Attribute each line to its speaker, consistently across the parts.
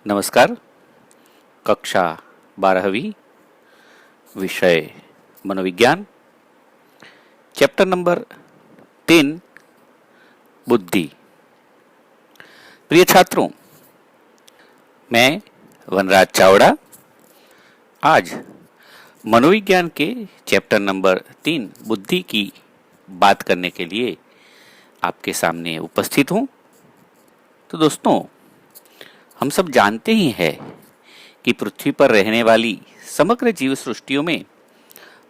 Speaker 1: नमस्कार। कक्षा 12वीं, विषय मनोविज्ञान, चैप्टर नंबर 3, बुद्धि। प्रिय छात्रों, मैं वनराज चावड़ा आज मनोविज्ञान के चैप्टर नंबर 3, बुद्धि की बात करने के लिए आपके सामने उपस्थित हूं। तो दोस्तों, हम सब जानते ही हैं कि पृथ्वी पर रहने वाली समग्र जीव सृष्टियों में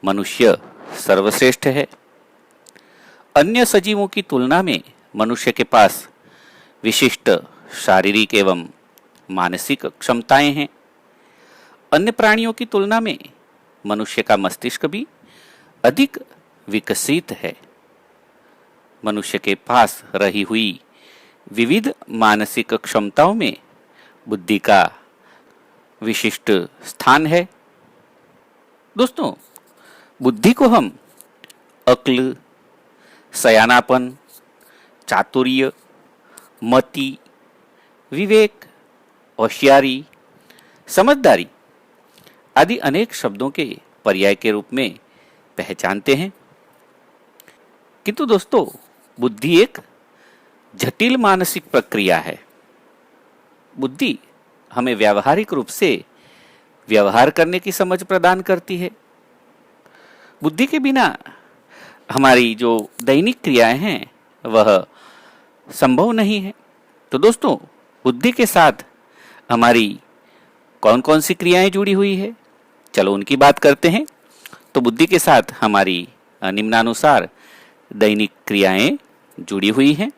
Speaker 1: मनुष्य सर्वश्रेष्ठ है। अन्य सजीवों की तुलना में मनुष्य के पास विशिष्ट शारीरिक एवं मानसिक क्षमताएं हैं। अन्य प्राणियों की तुलना में मनुष्य का मस्तिष्क भी अधिक विकसित है। मनुष्य के पास रही हुई विविध मानसिक क्षमताओं में बुद्धि का विशिष्ट स्थान है। दोस्तों, बुद्धि को हम अक्ल, सयानापन, चातुर्य, मति, विवेक, होशियारी, समझदारी आदि अनेक शब्दों के पर्याय के रूप में पहचानते हैं। किंतु दोस्तों, बुद्धि एक जटिल मानसिक प्रक्रिया है। बुद्धि हमें व्यावहारिक रूप से व्यवहार करने की समझ प्रदान करती है। बुद्धि के बिना हमारी जो दैनिक क्रियाएं हैं वह संभव नहीं है। तो दोस्तों, बुद्धि के साथ हमारी कौन कौन सी क्रियाएं जुड़ी हुई है, चलो उनकी बात करते हैं। तो बुद्धि के साथ हमारी निम्नानुसार दैनिक क्रियाएं जुड़ी हुई हैं।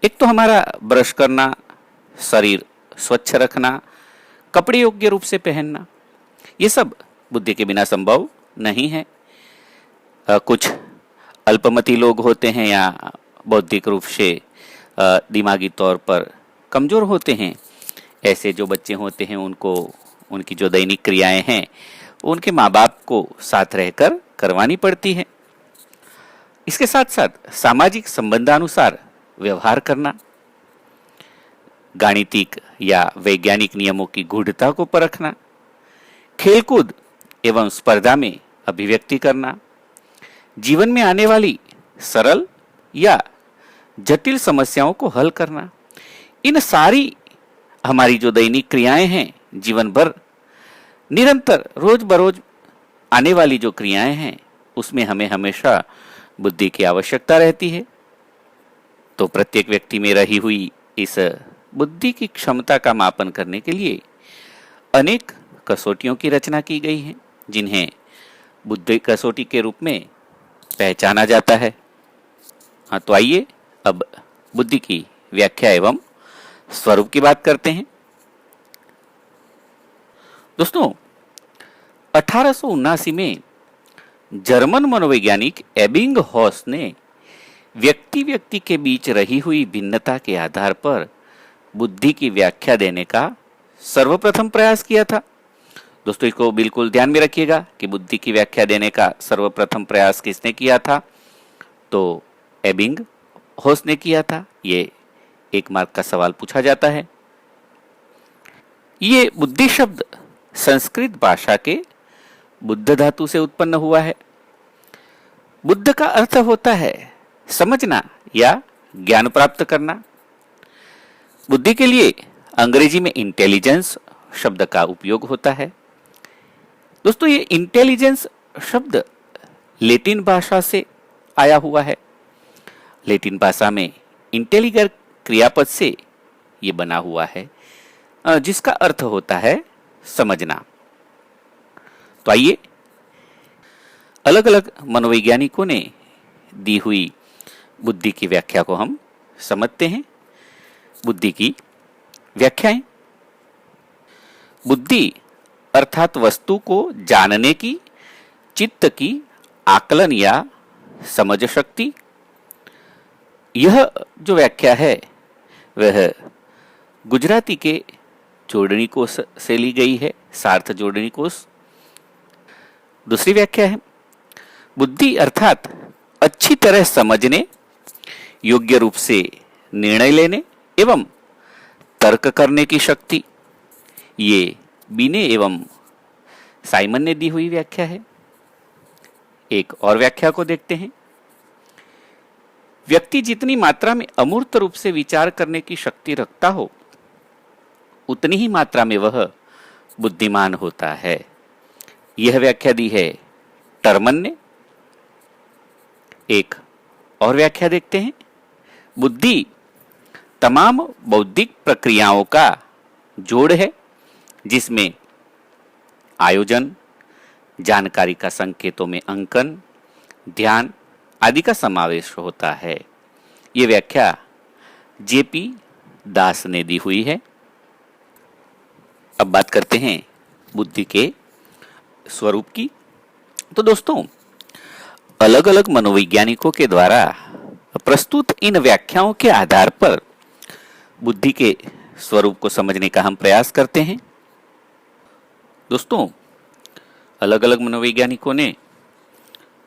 Speaker 1: एक तो हमारा ब्रश करना, शरीर स्वच्छ रखना, कपड़े योग्य रूप से पहनना, ये सब बुद्धि के बिना संभव नहीं है। कुछ अल्पमति लोग होते हैं या बौद्धिक रूप से दिमागी तौर पर कमजोर होते हैं। ऐसे जो बच्चे होते हैं उनको उनकी जो दैनिक क्रियाएं हैं उनके माँ बाप को साथ रहकर करवानी पड़ती है। इसके साथ साथ सामाजिक संबंधानुसार व्यवहार करना, गाणितिक या वैज्ञानिक नियमों की गूढ़ता को परखना, खेलकूद एवं स्पर्धा में अभिव्यक्ति करना, जीवन में आने वाली सरल या जटिल समस्याओं को हल करना, इन सारी हमारी जो दैनिक क्रियाएं हैं जीवन भर निरंतर रोज बरोज आने वाली जो क्रियाएं हैं उसमें हमें हमेशा बुद्धि की आवश्यकता रहती है। तो प्रत्येक व्यक्ति में रही हुई इस बुद्धि की क्षमता का मापन करने के लिए अनेक कसौटियों की रचना की गई है, जिन्हें बुद्धि कसौटी के रूप में पहचाना जाता है। हाँ, तो आइए अब बुद्धि की व्याख्या एवं स्वरूप की बात करते हैं। दोस्तों, 1879 में जर्मन मनोवैज्ञानिक एबिंगहॉस ने व्यक्ति व्यक्ति के बीच रही हुई भिन्नता के आधार पर बुद्धि की व्याख्या देने का सर्वप्रथम प्रयास किया था। दोस्तों, इसको बिल्कुल ध्यान में रखिएगा कि बुद्धि की व्याख्या देने का सर्वप्रथम प्रयास किसने किया था? तो एबिंगहॉस ने किया था। ये 1 मार्क का सवाल पूछा जाता है। ये बुद्धि शब्द संस्कृत भाषा के बुद्ध धातु से उत्पन्न हुआ है। बुद्ध का अर्थ होता है समझना या ज्ञान प्राप्त करना। बुद्धि के लिए अंग्रेजी में इंटेलिजेंस शब्द का उपयोग होता है। दोस्तों, ये इंटेलिजेंस शब्द लैटिन भाषा से आया हुआ है। लैटिन भाषा में इंटेलिगर क्रियापद से ये बना हुआ है, जिसका अर्थ होता है समझना। तो आइए अलग अलग मनोवैज्ञानिकों ने दी हुई बुद्धि की व्याख्या को हम समझते हैं। बुद्धि की व्याख्याएं। बुद्धि अर्थात वस्तु को जानने की, चित्त की आकलन या समझ शक्ति। यह जो व्याख्या है वह गुजराती के जोड़नी कोश से ली गई है, सार्थ जोड़नी कोश। दूसरी व्याख्या है, बुद्धि अर्थात अच्छी तरह समझने, योग्य रूप से निर्णय लेने एवं तर्क करने की शक्ति, ये बीने एवं साइमन ने दी हुई व्याख्या है। एक और व्याख्या को देखते हैं। व्यक्ति जितनी मात्रा में अमूर्त रूप से विचार करने की शक्ति रखता हो, उतनी ही मात्रा में वह बुद्धिमान होता है। यह व्याख्या दी है टर्मन ने। एक और व्याख्या देखते हैं। बुद्धि तमाम बौद्धिक प्रक्रियाओं का जोड़ है, जिसमें आयोजन, जानकारी का संकेतों में अंकन, ध्यान आदि का समावेश होता है। ये व्याख्या जेपी दास ने दी हुई है। अब बात करते हैं बुद्धि के स्वरूप की। तो दोस्तों, अलग अलग मनोवैज्ञानिकों के द्वारा प्रस्तुत इन व्याख्याओं के आधार पर बुद्धि के स्वरूप को समझने का हम प्रयास करते हैं। दोस्तों, अलग अलग मनोवैज्ञानिकों ने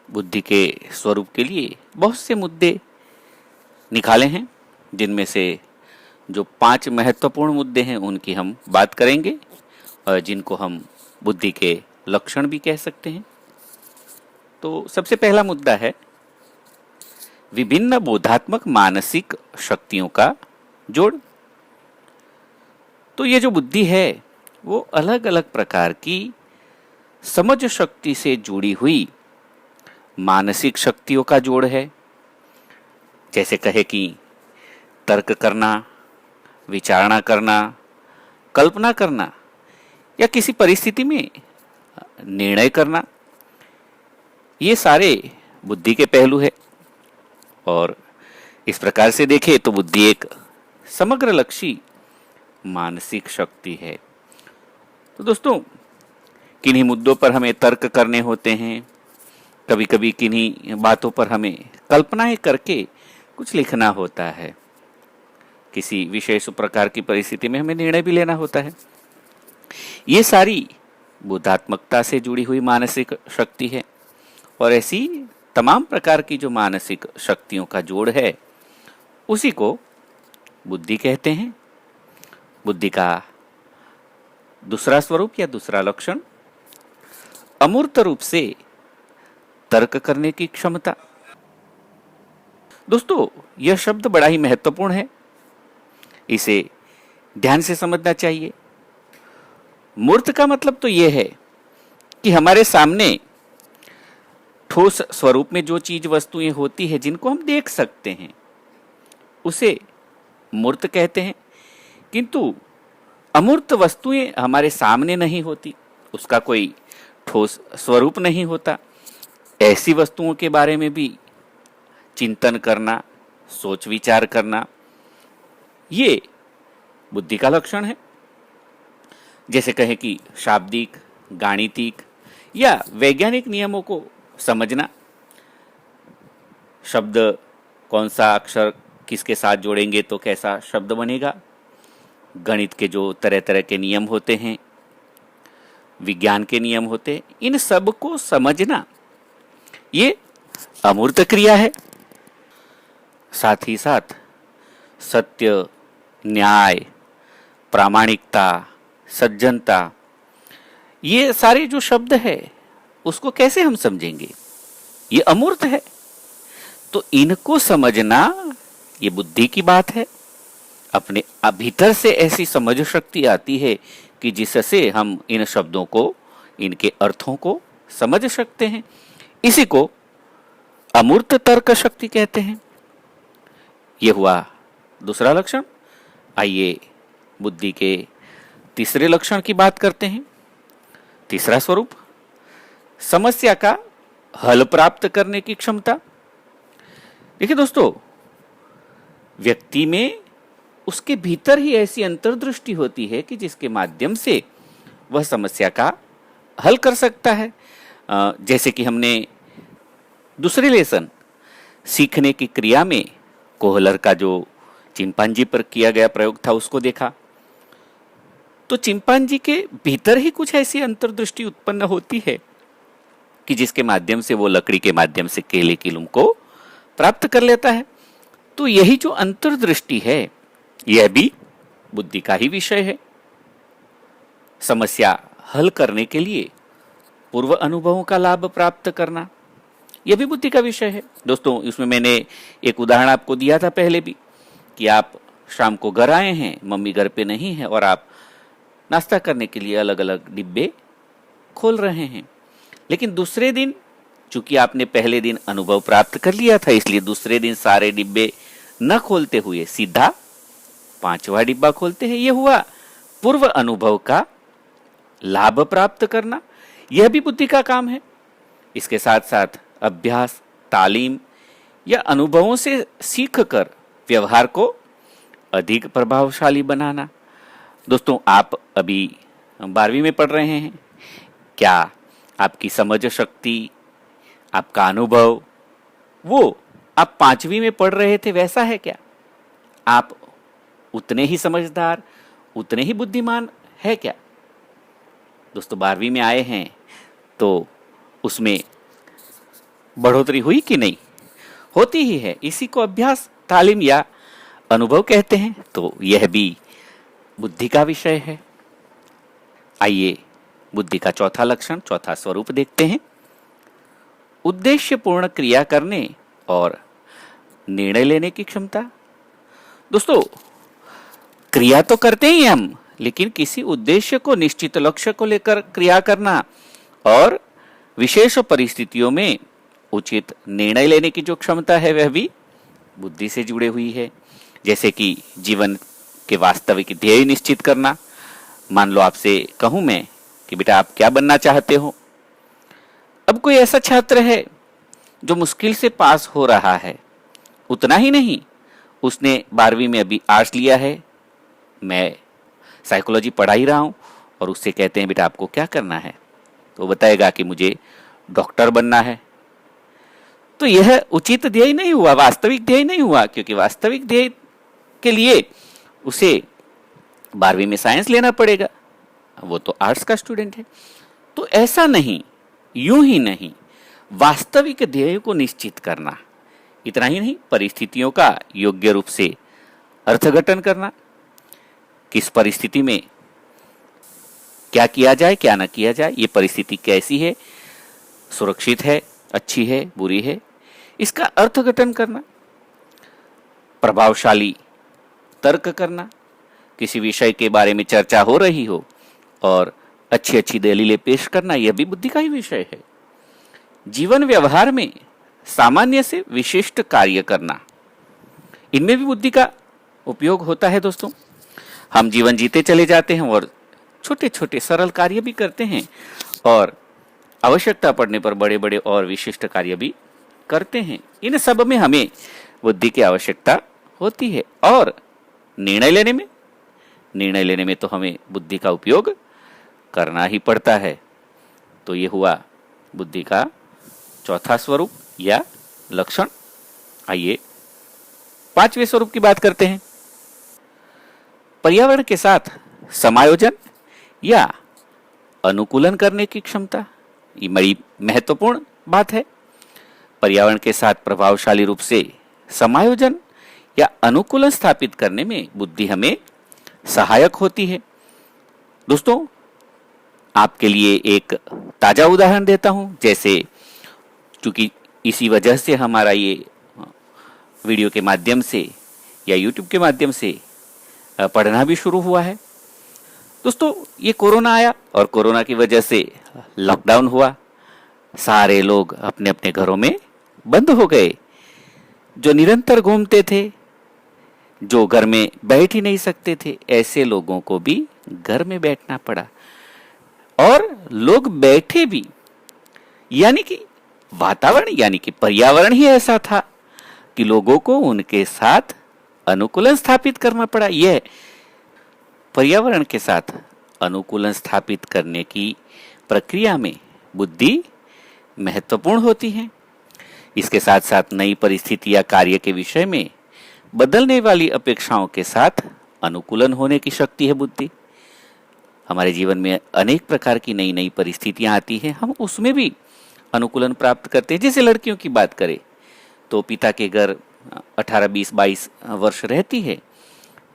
Speaker 1: बुद्धि के स्वरूप के लिए बहुत से मुद्दे निकाले हैं, जिनमें से जो 5 महत्वपूर्ण मुद्दे हैं उनकी हम बात करेंगे, और जिनको हम बुद्धि के लक्षण भी कह सकते हैं। तो सबसे पहला मुद्दा है विभिन्न बोधात्मक मानसिक शक्तियों का जोड़। तो ये जो बुद्धि है वो अलग अलग प्रकार की समझ शक्ति से जुड़ी हुई मानसिक शक्तियों का जोड़ है। जैसे कहे कि तर्क करना, विचारणा करना, कल्पना करना या किसी परिस्थिति में निर्णय करना, ये सारे बुद्धि के पहलू है। और इस प्रकार से देखें तो बुद्धि एक समग्र लक्षी मानसिक शक्ति है। तो दोस्तों, किन्हीं मुद्दों पर हमें तर्क करने होते हैं, कभी कभी किन्हीं बातों पर हमें कल्पनाएं करके कुछ लिखना होता है, किसी विशेष प्रकार की परिस्थिति में हमें निर्णय भी लेना होता है। ये सारी बोधात्मकता से जुड़ी हुई मानसिक शक्ति है। और ऐसी तमाम प्रकार की जो मानसिक शक्तियों का जोड़ है, उसी को बुद्धि कहते हैं। बुद्धि का दूसरा स्वरूप या दूसरा लक्षण अमूर्त रूप से तर्क करने की क्षमता। दोस्तों, यह शब्द बड़ा ही महत्वपूर्ण है, इसे ध्यान से समझना चाहिए। मूर्त का मतलब तो यह है कि हमारे सामने ठोस स्वरूप में जो चीज वस्तुएं होती है जिनको हम देख सकते हैं, उसे मूर्त कहते हैं। किंतु अमूर्त वस्तुएं हमारे सामने नहीं होती, उसका कोई ठोस स्वरूप नहीं होता। ऐसी वस्तुओं के बारे में भी चिंतन करना, सोच विचार करना, ये बुद्धि का लक्षण है। जैसे कहें कि शाब्दिक, गाणितिक या वैज्ञानिक नियमों को समझना, शब्द कौन सा अक्षर किसके साथ जोड़ेंगे तो कैसा शब्द बनेगा, गणित के जो तरह तरह के नियम होते हैं, विज्ञान के नियम होते हैं, इन सब को समझना ये अमूर्त क्रिया है। साथ ही साथ सत्य, न्याय, प्रामाणिकता, सज्जनता, ये सारे जो शब्द है उसको कैसे हम समझेंगे, ये अमूर्त है। तो इनको समझना ये बुद्धि की बात है। अपने भीतर से ऐसी समझ शक्ति आती है कि जिससे हम इन शब्दों को, इनके अर्थों को समझ सकते हैं। इसी को अमूर्त तर्क शक्ति कहते हैं। यह हुआ दूसरा लक्षण। आइए बुद्धि के तीसरे लक्षण की बात करते हैं। तीसरा स्वरूप समस्या का हल प्राप्त करने की क्षमता। देखिए दोस्तों, व्यक्ति में उसके भीतर ही ऐसी अंतर्दृष्टि होती है कि जिसके माध्यम से वह समस्या का हल कर सकता है। जैसे कि हमने दूसरे लेसन सीखने की क्रिया में कोहलर का जो चिंपांजी पर किया गया प्रयोग था उसको देखा, तो चिंपांजी के भीतर ही कुछ ऐसी अंतर्दृष्टि उत्पन्न होती है कि जिसके माध्यम से वो लकड़ी के माध्यम से केले की लूम को प्राप्त कर लेता है। तो यही जो अंतर्दृष्टि है, यह भी बुद्धि का ही विषय है। समस्या हल करने के लिए पूर्व अनुभवों का लाभ प्राप्त करना, यह भी बुद्धि का विषय है। दोस्तों, इसमें मैंने एक उदाहरण आपको दिया था पहले भी कि आप शाम को घर आए हैं, मम्मी घर पे नहीं है और आप नाश्ता करने के लिए अलग अलग डिब्बे खोल रहे हैं। लेकिन दूसरे दिन चूंकि आपने पहले दिन अनुभव प्राप्त कर लिया था, इसलिए दूसरे दिन सारे डिब्बे न खोलते हुए सीधा 5वां डिब्बा खोलते हैं। यह हुआ पूर्व अनुभव का लाभ प्राप्त करना, यह भी बुद्धि का काम है। इसके साथ साथ अभ्यास, तालीम या अनुभवों से सीखकर व्यवहार को अधिक प्रभावशाली बनाना। दोस्तों, आप अभी 12वीं में पढ़ रहे हैं। क्या आपकी समझ शक्ति, आपका अनुभव वो आप 5वीं में पढ़ रहे थे वैसा है क्या? आप उतने ही समझदार, उतने ही बुद्धिमान है क्या? दोस्तों, 12वीं में आए हैं तो उसमें बढ़ोतरी हुई कि नहीं? होती ही है। इसी को अभ्यास, तालीम या अनुभव कहते हैं। तो यह भी बुद्धि का विषय है। आइए बुद्धि का चौथा लक्षण, चौथा स्वरूप देखते हैं। उद्देश्यपूर्ण क्रिया करने और निर्णय लेने की क्षमता। दोस्तों, क्रिया तो करते ही हम, लेकिन किसी उद्देश्य को, निश्चित लक्ष्य को लेकर क्रिया करना और विशेष परिस्थितियों में उचित निर्णय लेने की जो क्षमता है वह भी बुद्धि से जुड़े हुई है। जैसे कि जीवन के वास्तविक ध्येय निश्चित करना। मान लो आपसे कहूं मैं कि बेटा आप क्या बनना चाहते हो। अब कोई ऐसा छात्र है जो मुश्किल से पास हो रहा है, उतना ही नहीं, उसने 12वीं में अभी आर्ट्स लिया है, मैं साइकोलॉजी पढ़ा ही रहा हूं, और उससे कहते हैं बेटा आपको क्या करना है, तो बताएगा कि मुझे डॉक्टर बनना है। तो यह उचित ध्येय नहीं हुआ, वास्तविक ध्येय नहीं हुआ, क्योंकि वास्तविक ध्येय के लिए उसे 12वीं में साइंस लेना पड़ेगा, वो तो आर्ट्स का स्टूडेंट है। तो ऐसा नहीं, यूं ही नहीं, वास्तविक ध्येय को निश्चित करना। इतना ही नहीं, परिस्थितियों का योग्य रूप से अर्थघटन करना। किस परिस्थिति में क्या किया जाए, क्या ना किया जाए, ये परिस्थिति कैसी है, सुरक्षित है, अच्छी है, बुरी है, इसका अर्थघटन करना। प्रभावशाली तर्क करना। किसी विषय के बारे में चर्चा हो रही हो और अच्छी अच्छी दलीलें पेश करना, यह भी बुद्धि का ही विषय है। जीवन व्यवहार में सामान्य से विशिष्ट कार्य करना, इनमें भी बुद्धि का उपयोग होता है। दोस्तों, हम जीवन जीते चले जाते हैं और छोटे छोटे सरल कार्य भी करते हैं और आवश्यकता पड़ने पर बड़े बड़े और विशिष्ट कार्य भी करते हैं। इन सब में हमें बुद्धि की आवश्यकता होती है। और निर्णय लेने में तो हमें बुद्धि का उपयोग करना ही पड़ता है। तो ये हुआ बुद्धि का चौथा स्वरूप या लक्षण। आइए 5वें स्वरूप की बात करते हैं। पर्यावरण के साथ समायोजन या अनुकूलन करने की क्षमता। ये बड़ी महत्वपूर्ण बात है। पर्यावरण के साथ प्रभावशाली रूप से समायोजन या अनुकूलन स्थापित करने में बुद्धि हमें सहायक होती है। दोस्तों, आपके लिए एक ताजा उदाहरण देता हूं। जैसे चूंकि इसी वजह से हमारा ये वीडियो के माध्यम से या यूट्यूब के माध्यम से पढ़ना भी शुरू हुआ है। दोस्तों, ये कोरोना आया और कोरोना की वजह से लॉकडाउन हुआ। सारे लोग अपने अपने घरों में बंद हो गए। जो निरंतर घूमते थे, जो घर में बैठ ही नहीं सकते थे, ऐसे लोगों को भी घर में बैठना पड़ा। और लोग बैठे भी, यानी कि वातावरण यानी कि पर्यावरण ही ऐसा था कि लोगों को उनके साथ अनुकूलन स्थापित करना पड़ा। यह पर्यावरण के साथ अनुकूलन स्थापित करने की प्रक्रिया में बुद्धि महत्वपूर्ण होती है। इसके साथ साथ नई परिस्थिति या कार्य के विषय में बदलने वाली अपेक्षाओं के साथ अनुकूलन होने की शक्ति है बुद्धि। हमारे जीवन में अनेक प्रकार की नई नई परिस्थितियां आती हैं, हम उसमें भी अनुकूलन प्राप्त करते हैं। जैसे लड़कियों की बात करें तो पिता के घर 18, 20, 22 वर्ष रहती है,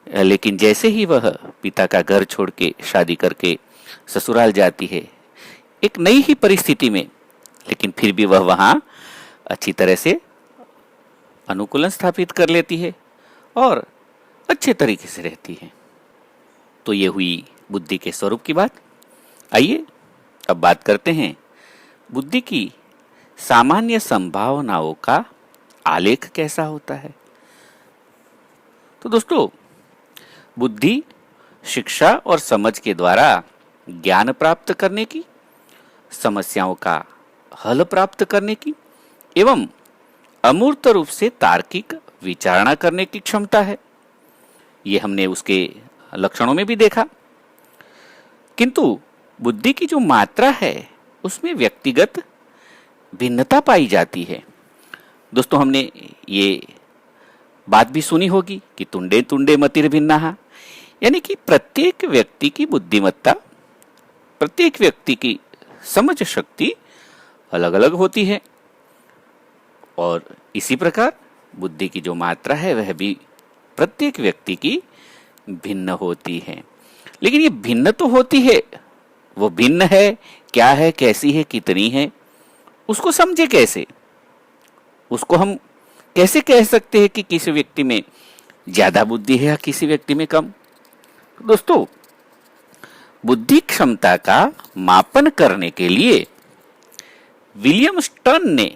Speaker 1: लेकिन जैसे ही वह पिता का घर छोड़ के शादी करके ससुराल जाती है, एक नई ही परिस्थिति में, लेकिन फिर भी वह वहां अच्छी तरह से अनुकूलन स्थापित कर लेती है और अच्छे तरीके से रहती है। तो ये हुई बुद्धि के स्वरूप की बात। आइए अब बात करते हैं बुद्धि की सामान्य संभावनाओं का आलेख कैसा होता है। तो दोस्तों, बुद्धि शिक्षा और समझ के द्वारा ज्ञान प्राप्त करने की, समस्याओं का हल प्राप्त करने की एवं अमूर्त रूप से तार्किक विचारणा करने की क्षमता है। ये हमने उसके लक्षणों में भी देखा। किंतु बुद्धि की जो मात्रा है उसमें व्यक्तिगत भिन्नता पाई जाती है। दोस्तों, हमने ये बात भी सुनी होगी कि तुंडे तुंडे मतिर्भिन्नः, यानी कि प्रत्येक व्यक्ति की बुद्धिमत्ता, प्रत्येक व्यक्ति की समझ शक्ति अलग अलग होती है और इसी प्रकार बुद्धि की जो मात्रा है वह भी प्रत्येक व्यक्ति की भिन्न होती है। लेकिन ये भिन्न तो होती है, वो भिन्न है, क्या है, कैसी है, कितनी है, उसको समझे कैसे? उसको हम कैसे कह सकते हैं कि किसी व्यक्ति में ज्यादा बुद्धि है या किसी व्यक्ति में कम? दोस्तों, बुद्धि क्षमता का मापन करने के लिए विलियम स्टर्न ने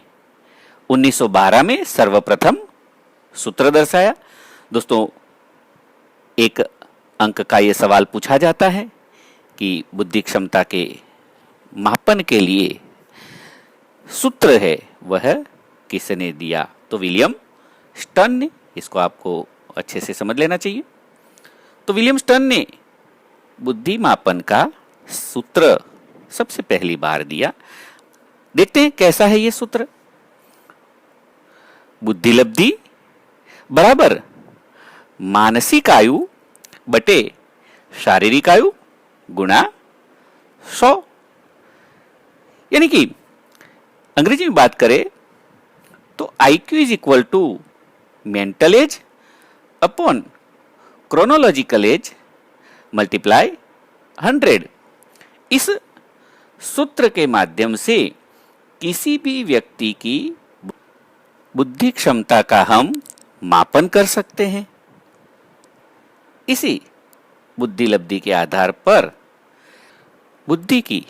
Speaker 1: 1912 में सर्वप्रथम सूत्र दर्शाया। दोस्तों, एक अंक का यह सवाल पूछा जाता है कि बुद्धि क्षमता के मापन के लिए सूत्र है वह किसने दिया? तो विलियम स्टर्न ने। इसको आपको अच्छे से समझ लेना चाहिए। तो विलियम स्टर्न ने बुद्धि मापन का सूत्र सबसे पहली बार दिया। देखते हैं कैसा है यह सूत्र। बुद्धि लब्धि बराबर मानसिक आयु बटे शारीरिक आयु गुणा 100। यानी कि अंग्रेजी में बात करें तो IQ is equal to mental age upon chronological age multiply 100। इस सूत्र के माध्यम से किसी भी व्यक्ति की बुद्धि क्षमता का हम मापन कर सकते हैं। इसी बुद्धि लब्धि के आधार पर बुद्धि की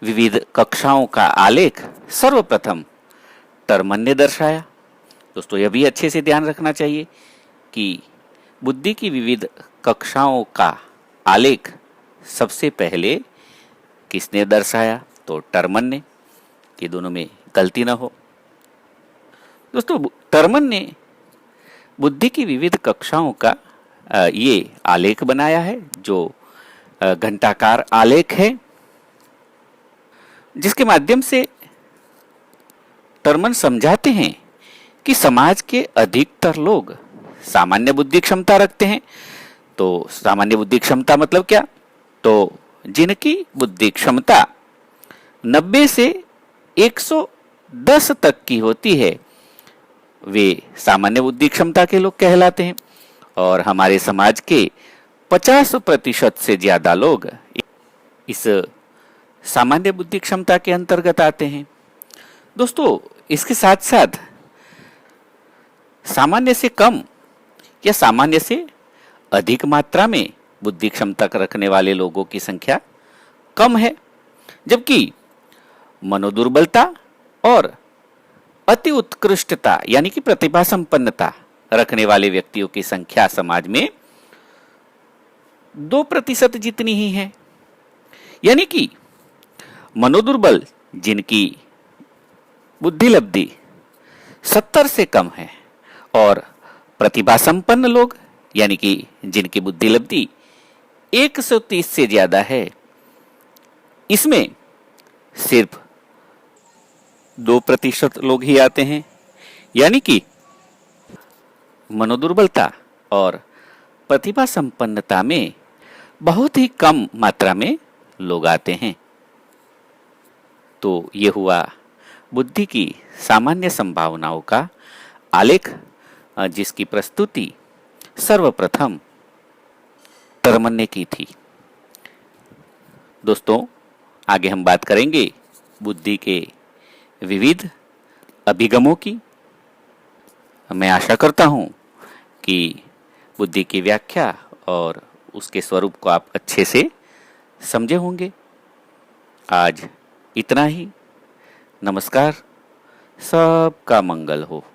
Speaker 1: विविध कक्षाओं का आलेख सर्वप्रथम टर्मन ने दर्शाया। दोस्तों, यह भी अच्छे से ध्यान रखना चाहिए कि बुद्धि की विविध कक्षाओं का आलेख सबसे पहले किसने दर्शाया? तो टर्मन ने, कि दोनों में गलती ना हो। दोस्तों, टर्मन ने बुद्धि की विविध कक्षाओं का ये आलेख बनाया है जो घंटाकार आलेख है, जिसके माध्यम से टर्मन समझाते हैं कि समाज के अधिकतर लोग सामान्य बुद्धि क्षमता रखते हैं। तो सामान्य बुद्धि क्षमता मतलब क्या? तो जिनकी बुद्धि क्षमता 90 से 110 तक की होती है वे सामान्य बुद्धि क्षमता के लोग कहलाते हैं और हमारे समाज के 50% से ज्यादा लोग इस सामान्य बुद्धि क्षमता के अंतर्गत आते हैं। दोस्तों, इसके साथ साथ सामान्य से कम या सामान्य से अधिक मात्रा में बुद्धि क्षमता रखने वाले लोगों की संख्या कम है, जबकि मनोदुर्बलता और अति उत्कृष्टता यानी कि प्रतिभा संपन्नता रखने वाले व्यक्तियों की संख्या समाज में 2% जितनी ही है। यानी कि मनोदुर्बल जिनकी बुद्धि लब्धि 70 से कम है और प्रतिभा संपन्न लोग यानी कि जिनकी बुद्धि लब्धि 130 से ज्यादा है, इसमें सिर्फ 2% लोग ही आते हैं। यानी कि मनोदुर्बलता और प्रतिभा संपन्नता में बहुत ही कम मात्रा में लोग आते हैं। तो ये हुआ बुद्धि की सामान्य संभावनाओं का आलेख, जिसकी प्रस्तुति सर्वप्रथम टर्मन ने की थी। दोस्तों, आगे हम बात करेंगे बुद्धि के विविध अभिगमों की। मैं आशा करता हूं कि बुद्धि की व्याख्या और उसके स्वरूप को आप अच्छे से समझे होंगे। आज इतना ही। नमस्कार। सबका मंगल हो।